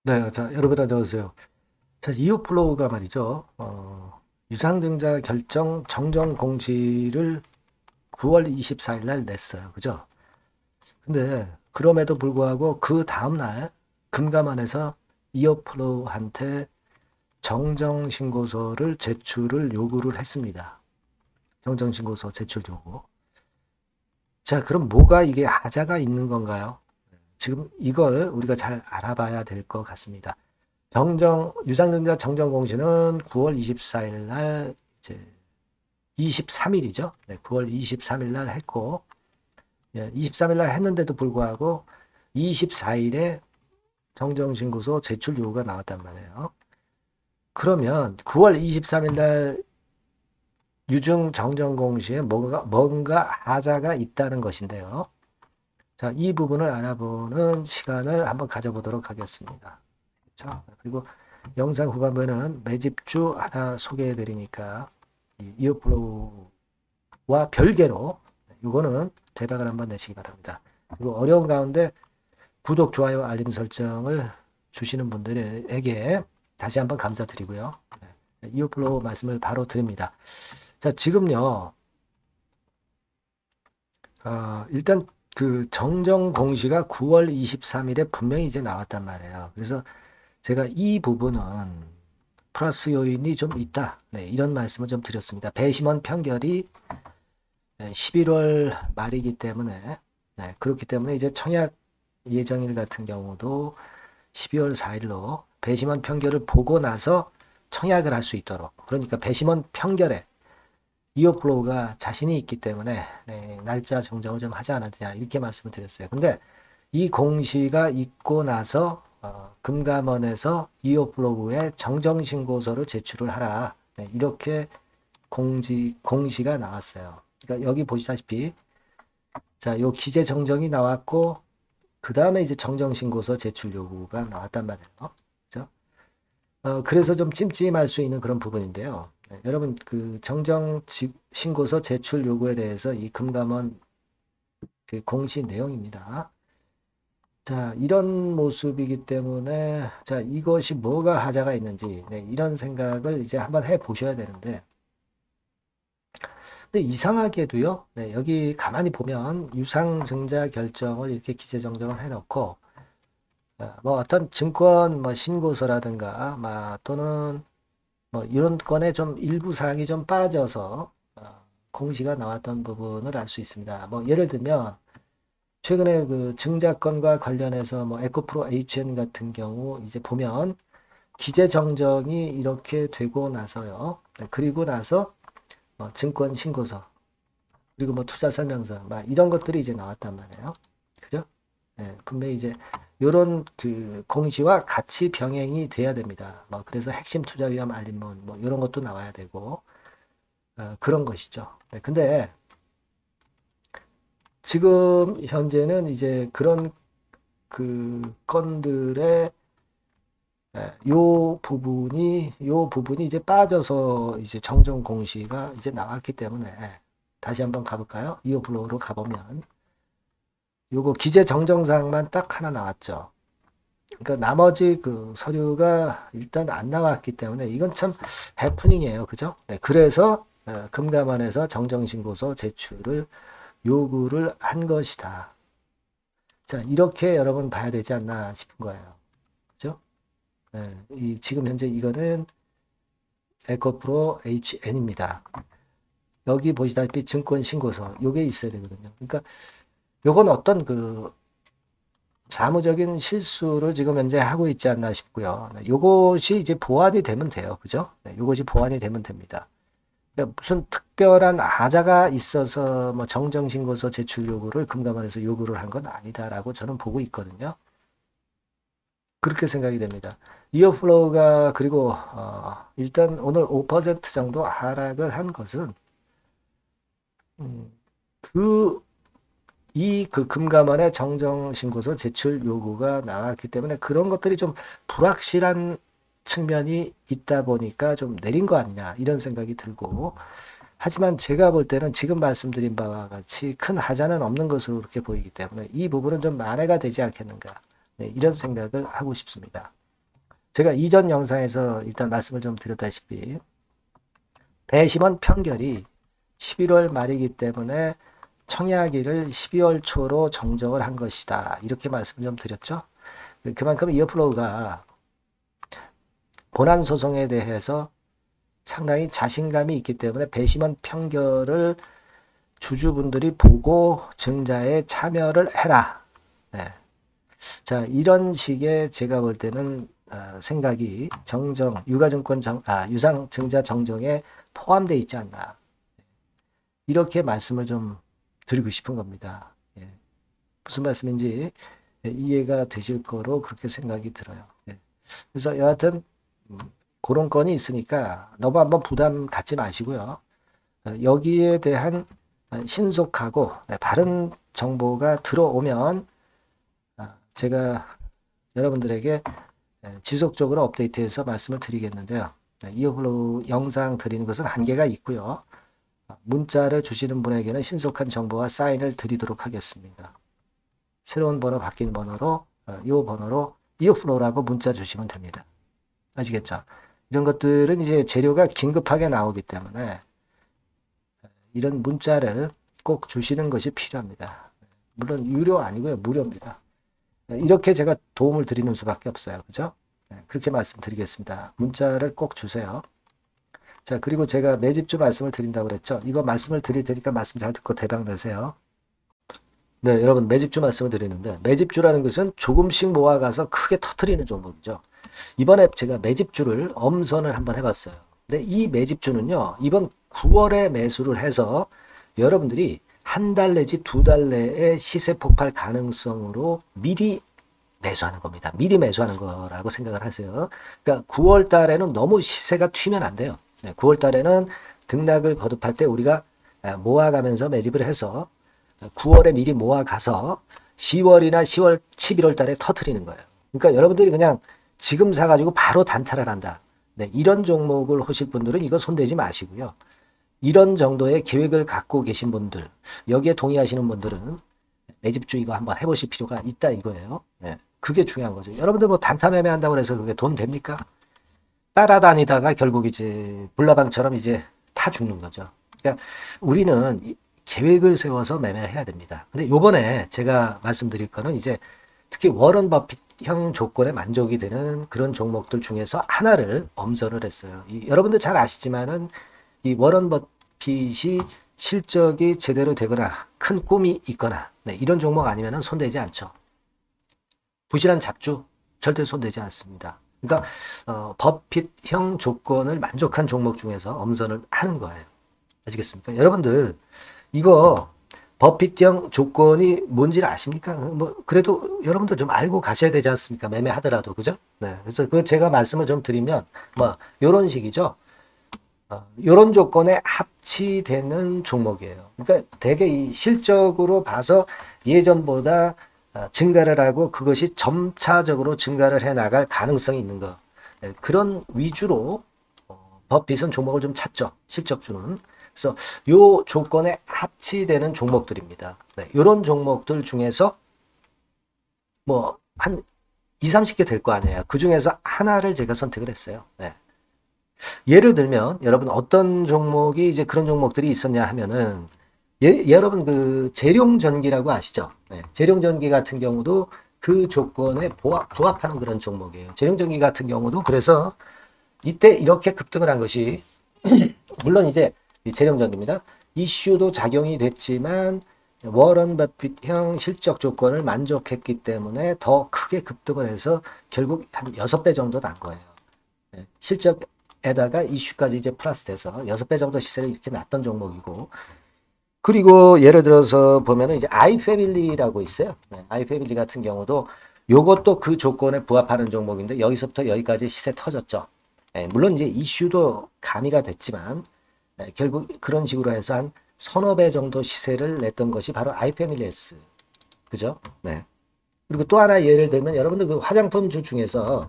네, 자, 여러분 안녕하세요. 자, 이오플로우가 말이죠. 유상증자 결정 정정 공지를 9월 24일 날 냈어요. 그죠? 근데 그럼에도 불구하고 그 다음 날 금감원에서 이오플로우한테 정정 신고서를 제출을 요구를 했습니다. 정정 신고서 제출 요구. 자, 그럼 뭐가 이게 하자가 있는 건가요? 지금 이걸 우리가 잘 알아봐야 될 것 같습니다. 유상증자 정정 공시는 9월 24일 날 이제 23일이죠. 네, 9월 23일 날 했고, 23일 날 했는데도 불구하고 24일에 정정신고서 제출 요구가 나왔단 말이에요. 그러면 9월 23일 날 유증 정정 공시에 뭔가 하자가 있다는 것인데요. 자, 이 부분을 알아보는 시간을 한번 가져보도록 하겠습니다. 그렇죠? 그리고 영상 후반부에는 매집주 하나 소개해 드리니까 이어플로우와 별개로 이거는 대박을 한번 내시기 바랍니다. 그리고 어려운 가운데 구독, 좋아요, 알림 설정을 주시는 분들에게 다시 한번 감사드리고요. 이어플로우 말씀을 바로 드립니다. 자, 지금요. 일단 그 정정 공시가 9월 23일에 분명히 이제 나왔단 말이에요. 그래서 제가 이 부분은 플러스 요인이 좀 있다. 네, 이런 말씀을 좀 드렸습니다. 배심원 판결이 11월 말이기 때문에 그렇기 때문에 이제 청약 예정일 같은 경우도 12월 4일로 배심원 판결을 보고 나서 청약을 할 수 있도록 그러니까 배심원 판결에 이어플로우가 자신이 있기 때문에 날짜 정정을 좀 하지 않았느냐 이렇게 말씀을 드렸어요. 근데 이 공시가 있고 나서 금감원에서 이어플로우에 정정신고서를 제출을 하라 이렇게 공시가 나왔어요. 그러니까 여기 보시다시피 자, 요 기재 정정이 나왔고 그 다음에 이제 정정신고서 제출 요구가 나왔단 말이에요. 그죠? 그래서 좀 찜찜할 수 있는 그런 부분인데요. 여러분 그 정정 신고서 제출 요구에 대해서 이 금감원 그 공시 내용입니다. 자, 이런 모습이기 때문에 자, 이것이 뭐가 하자가 있는지 이런 생각을 이제 한번 해 보셔야 되는데 근데 이상하게도요. 여기 가만히 보면 유상증자 결정을 이렇게 기재 정정을 해 놓고 뭐 어떤 증권 뭐 신고서라든가 또는 뭐 이런 건에 좀 일부 사항이 좀 빠져서 공시가 나왔던 부분을 알 수 있습니다. 뭐 예를 들면 최근에 그 증자건과 관련해서 뭐 에코프로 HN 같은 경우 이제 보면 기재 정정이 이렇게 되고 나서요. 그리고 나서 증권 신고서 그리고 뭐 투자 설명서 막 이런 것들이 이제 나왔단 말이에요. 그죠? 분명히 이제 요런 그 공시와 같이 병행이 돼야 됩니다. 뭐 그래서 핵심 투자 위험 알림문 뭐 이런 것도 나와야 되고 그런 것이죠. 근데 지금 현재는 이제 그런 그 건들의 요 부분이 이제 빠져서 이제 정정 공시가 이제 나왔기 때문에 다시 한번 가볼까요? 이어블로우로 가보면 요거 기재 정정사항만 딱 하나 나왔죠. 그러니까 나머지 그 서류가 일단 안 나왔기 때문에 이건 참 해프닝이에요. 그죠? 그래서 금감원에서 정정신고서 제출을 요구를 한 것이다. 자, 이렇게 여러분 봐야 되지 않나 싶은 거예요. 그죠? 지금 현재 이거는 에코프로 HN입니다. 여기 보시다시피 증권신고서 요게 있어야 되거든요. 그러니까 요건 어떤 그 사무적인 실수를 지금 현재 하고 있지 않나 싶고요. 요것이 이제 보완이 되면 돼요. 그죠? 요것이 보완이 되면 됩니다. 그러니까 무슨 특별한 하자가 있어서 뭐 정정신고서 제출 요구를 금감원에서 요구를 한 건 아니다라고 저는 보고 있거든요. 그렇게 생각이 됩니다. 이어플로우가 그리고 일단 오늘 5% 정도 하락을 한 것은 그 금감원의 정정신고서 제출 요구가 나왔기 때문에 그런 것들이 좀 불확실한 측면이 있다 보니까 좀 내린 거 아니냐 이런 생각이 들고 하지만 제가 볼 때는 지금 말씀드린 바와 같이 큰 하자는 없는 것으로 그렇게 보이기 때문에 이 부분은 좀 만회가 되지 않겠는가 이런 생각을 하고 싶습니다. 제가 이전 영상에서 일단 말씀을 좀 드렸다시피 배심원 편결이 11월 말이기 때문에 청약일을 12월 초로 정정을 한 것이다. 이렇게 말씀을 좀 드렸죠. 그만큼 이어플로우가 본안 소송에 대해서 상당히 자신감이 있기 때문에 배심원 편결을 주주분들이 보고 증자에 참여를 해라. 네. 자, 이런 식의 제가 볼 때는 생각이 정정, 유상 증자 정정에 포함되어 있지 않나. 이렇게 말씀을 좀 드리고 싶은 겁니다. 예. 무슨 말씀인지 이해가 되실 거로 그렇게 생각이 들어요. 예. 그래서 여하튼 그런 건이 있으니까 너무 한번 부담 갖지 마시고요. 여기에 대한 신속하고 바른 정보가 들어오면 제가 여러분들에게 지속적으로 업데이트해서 말씀을 드리겠는데요. 이어플로우 영상 드리는 것은 한계가 있고요. 문자를 주시는 분에게는 신속한 정보와 사인을 드리도록 하겠습니다. 새로운 번호 바뀐 번호로 이 번호로 이어플로우라고 문자 주시면 됩니다. 아시겠죠? 이런 것들은 이제 재료가 긴급하게 나오기 때문에 이런 문자를 꼭 주시는 것이 필요합니다. 물론 유료 아니고요. 무료입니다. 이렇게 제가 도움을 드리는 수밖에 없어요. 그죠? 그렇게 말씀드리겠습니다. 문자를 꼭 주세요. 자, 그리고 제가 매집주 말씀을 드린다고 그랬죠. 이거 말씀을 드릴 테니까 말씀 잘 듣고 대박 내세요. 네, 여러분 매집주 말씀을 드리는데 매집주라는 것은 조금씩 모아가서 크게 터트리는 종목이죠. 이번에 제가 매집주를 엄선을 한번 해봤어요. 근데 이 매집주는요, 이번 9월에 매수를 해서 여러분들이 한 달 내지 두 달 내에 시세 폭발 가능성으로 미리 매수하는 겁니다. 미리 매수하는 거라고 생각을 하세요. 그러니까 9월 달에는 너무 시세가 튀면 안 돼요. 9월 달에는 등락을 거듭할 때 우리가 모아가면서 매집을 해서 9월에 미리 모아가서 10월이나 10월, 11월 달에 터트리는 거예요. 그러니까 여러분들이 그냥 지금 사가지고 바로 단타를 한다. 네, 이런 종목을 하실 분들은 이거 손대지 마시고요. 이런 정도의 계획을 갖고 계신 분들, 여기에 동의하시는 분들은 매집주 이거 한번 해보실 필요가 있다 이거예요. 네, 그게 중요한 거죠. 여러분들 뭐 단타 매매한다고 해서 그게 돈 됩니까? 따라다니다가 결국 이제 불나방처럼 이제 타 죽는 거죠. 그러니까 우리는 계획을 세워서 매매를 해야 됩니다. 근데 요번에 제가 말씀드릴 거는 이제 특히 워런 버핏형 조건에 만족이 되는 그런 종목들 중에서 하나를 엄선을 했어요. 여러분들 잘 아시지만은 이 워런 버핏이 실적이 제대로 되거나 큰 꿈이 있거나 이런 종목 아니면은 손대지 않죠. 부실한 잡주 절대 손대지 않습니다. 그러니까 버핏형 조건을 만족한 종목 중에서 엄선을 하는 거예요. 아시겠습니까? 여러분들 이거 버핏형 조건이 뭔지를 아십니까? 뭐 그래도 여러분들 좀 알고 가셔야 되지 않습니까? 매매하더라도 그죠? 네. 그래서 그 제가 말씀을 좀 드리면 뭐 이런 식이죠. 이런 조건에 합치되는 종목이에요. 그러니까 되게 이 실적으로 봐서 예전보다 증가를 하고 그것이 점차적으로 증가를 해 나갈 가능성이 있는 거. 그런 위주로 버핏은 종목을 좀 찾죠. 실적주는. 그래서 요 조건에 합치되는 종목들입니다. 네, 이런 종목들 중에서 뭐 한 20, 30개 될 거 아니에요. 그 중에서 하나를 제가 선택을 했어요. 네. 예를 들면 여러분 어떤 종목이 이제 그런 종목들이 있었냐 하면은 여러분 그 재룡전기라고 아시죠? 네, 재룡전기 같은 경우도 그 조건에 부합하는 그런 종목이에요. 재룡전기 같은 경우도 그래서 이때 이렇게 급등을 한 것이 물론 이제 재룡전기입니다. 이슈도 작용이 됐지만 워런 버핏형 실적 조건을 만족했기 때문에 더 크게 급등을 해서 결국 한 6배 정도 난 거예요. 네, 실적에다가 이슈까지 이제 플러스 돼서 6배 정도 시세를 이렇게 났던 종목이고 그리고 예를 들어서 보면은 이제 아이패밀리라고 있어요. 네, 아이패밀리 같은 경우도 요것도 그 조건에 부합하는 종목인데 여기서부터 여기까지 시세 터졌죠. 네, 물론 이제 이슈도 가미가 됐지만 네, 결국 그런 식으로 해서 한 서너 배 정도 시세를 냈던 것이 바로 아이패밀리스. 그죠? 네. 그리고 또 하나 예를 들면 여러분들 그 화장품주 중에서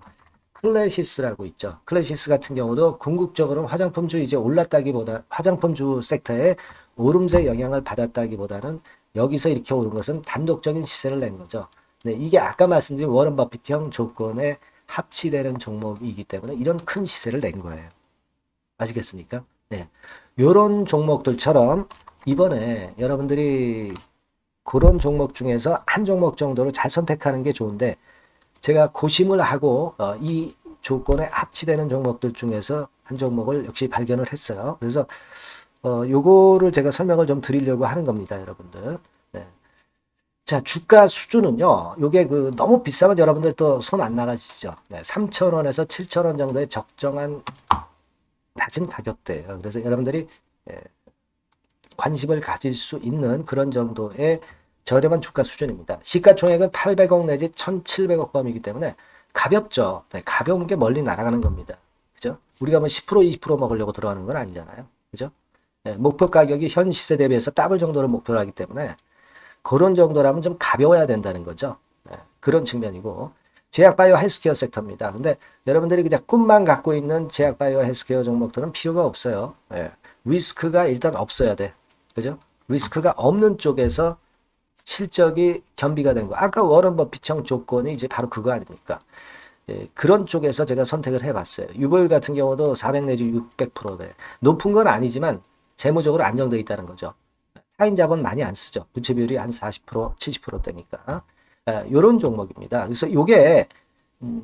클래시스라고 있죠. 클래시스 같은 경우도 궁극적으로 화장품주 이제 올랐다기보다 화장품주 섹터에 오름세 영향을 받았다기보다는 여기서 이렇게 오른 것은 단독적인 시세를 낸 거죠. 네, 이게 아까 말씀드린 워런 버핏형 조건에 합치되는 종목이기 때문에 이런 큰 시세를 낸 거예요. 아시겠습니까? 네. 요런 종목들처럼 이번에 여러분들이 그런 종목 중에서 한 종목 정도를 잘 선택하는 게 좋은데, 제가 고심을 하고 이 조건에 합치되는 종목들 중에서 한 종목을 역시 발견을 했어요. 그래서 요거를 제가 설명을 좀 드리려고 하는 겁니다, 여러분들. 네. 자, 주가 수준은요, 요게 너무 비싸면 여러분들 또 손 안 나가시죠. 네, 3,000원에서 7,000원 정도의 적정한 낮은 가격대예요. 그래서 여러분들이 관심을 가질 수 있는 그런 정도의 저렴한 주가 수준입니다. 시가총액은 800억 내지 1,700억 범이기 때문에 가볍죠. 네, 가벼운 게 멀리 날아가는 겁니다. 그죠? 우리가 뭐 10% 20% 먹으려고 들어가는 건 아니잖아요. 그죠? 네, 목표 가격이 현 시세 대비해서 더블 정도를 목표로 하기 때문에 그런 정도라면 좀 가벼워야 된다는 거죠. 네, 그런 측면이고, 제약바이오 헬스케어 섹터입니다. 근데 여러분들이 그냥 꿈만 갖고 있는 제약바이오 헬스케어 종목들은 필요가 없어요. 네, 리스크가 일단 없어야 돼. 그죠? 리스크가 없는 쪽에서 실적이 겸비가 된 거. 아까 워런 버핏형 조건이 이제 바로 그거 아닙니까? 예, 그런 쪽에서 제가 선택을 해봤어요. 유보율 같은 경우도 400 내지 600%대. 높은 건 아니지만 재무적으로 안정되어 있다는 거죠. 타인 자본 많이 안 쓰죠. 부채 비율이 한 40%, 70%대니까. 이런 종목입니다. 그래서 이게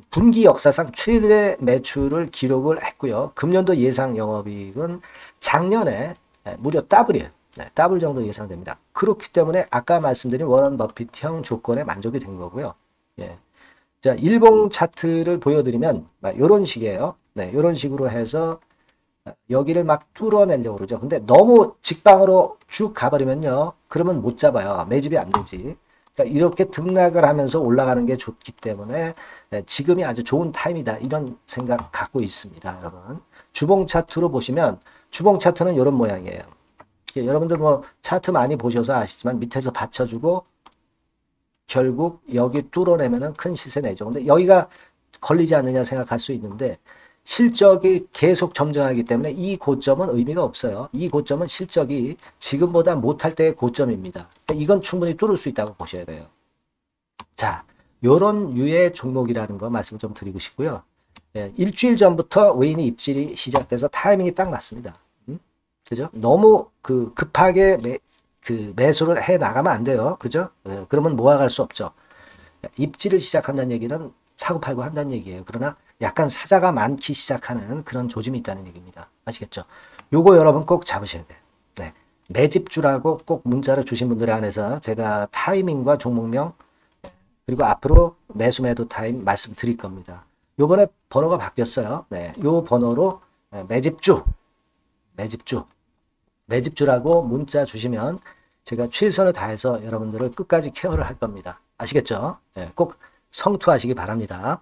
분기 역사상 최대 매출을 기록을 했고요. 금년도 예상 영업이익은 작년에 무려 더블이에요. 네, 더블 정도 예상됩니다. 그렇기 때문에 아까 말씀드린 워런 버핏형 조건에 만족이 된 거고요. 예. 자, 일봉 차트를 보여드리면 이런 식이에요. 네, 이런 식으로 해서 여기를 막 뚫어내려고 그러죠. 근데 너무 직방으로 쭉 가버리면요, 그러면 못 잡아요. 매집이 안 되지. 그러니까 이렇게 등락을 하면서 올라가는 게 좋기 때문에 지금이 아주 좋은 타임이다, 이런 생각 갖고 있습니다, 여러분. 주봉 차트로 보시면, 주봉 차트는 이런 모양이에요. 여러분들 뭐 차트 많이 보셔서 아시지만 밑에서 받쳐주고 결국 여기 뚫어내면은 큰 시세 내죠. 근데 여기가 걸리지 않느냐 생각할 수 있는데, 실적이 계속 점증하기 때문에 이 고점은 의미가 없어요. 이 고점은 실적이 지금보다 못할 때의 고점입니다. 이건 충분히 뚫을 수 있다고 보셔야 돼요. 자, 요런 유의 종목이라는 거 말씀 좀 드리고 싶고요. 예, 일주일 전부터 외인이 입질이 시작돼서 타이밍이 딱 맞습니다. 그죠? 너무 급하게 매수를 해 나가면 안 돼요. 그죠? 예, 그러면 모아갈 수 없죠. 입질을 시작한다는 얘기는 사고 팔고 한다는 얘기예요. 그러나 약간 사자가 많기 시작하는 그런 조짐이 있다는 얘기입니다. 아시겠죠? 요거 여러분 꼭 잡으셔야 돼요. 네. 매집주라고 꼭 문자를 주신 분들에 한해서 제가 타이밍과 종목명, 그리고 앞으로 매수 매도 타임 말씀드릴 겁니다. 요번에 번호가 바뀌었어요. 네. 요 번호로 매집주라고 문자 주시면 제가 최선을 다해서 여러분들을 끝까지 케어를 할 겁니다. 아시겠죠? 네. 꼭 성투하시기 바랍니다.